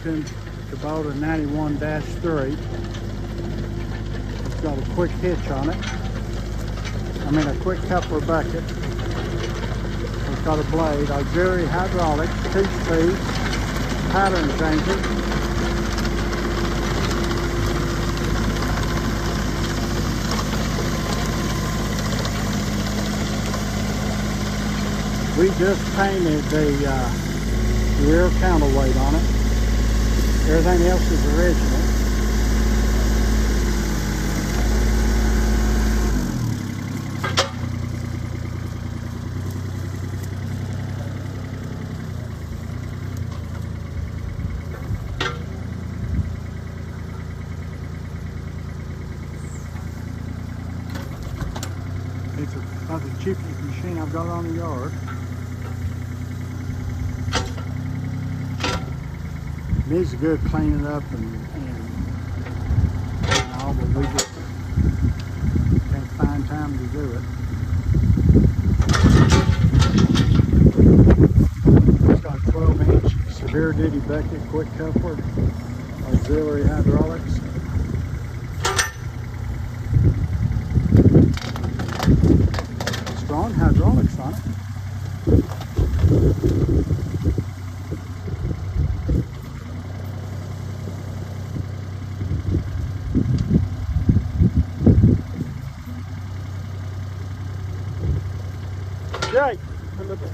Remington KUBOTA 91-3. It's got a quick hitch on it. I mean a quick coupler bucket. It's got a blade, auxiliary hydraulics, 2-speed, pattern changer. We just painted the rear counterweight on it. Everything else is original. It's about the cheapest machine I've got on the yard. It needs a good cleaning up and all, but we just can't find time to do it. It's got a 12-inch severe duty bucket, quick coupler, auxiliary hydraulics. Strong hydraulics on it. Jake, come up here.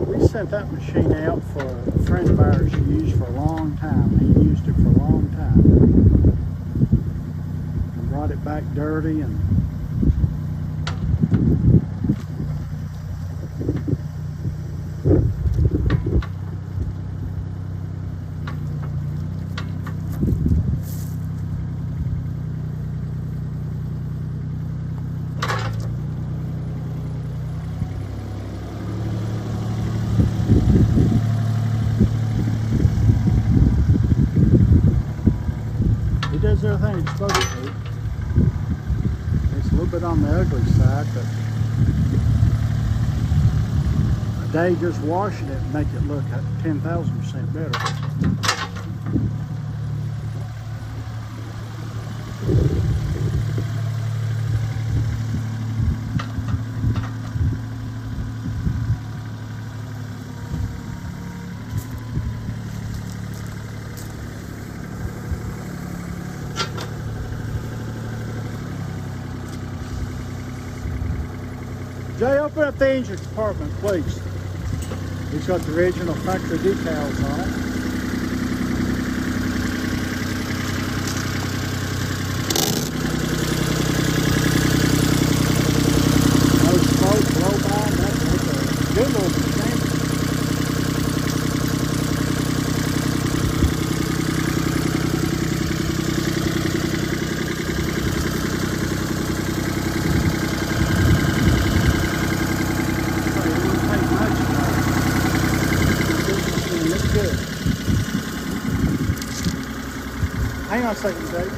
We sent that machine out for a friend of ours who used for a long time. He used it for a long time. Brought it back dirty and it does everything it's supposed to do. It's a little bit on the ugly side, but a day just washing it make it look 10,000% better. Jay, open up the engine compartment, please. It's got the original factory decals on it. No smoke, blow by, nothing. It's a good little machine. Hang on a second, Jake.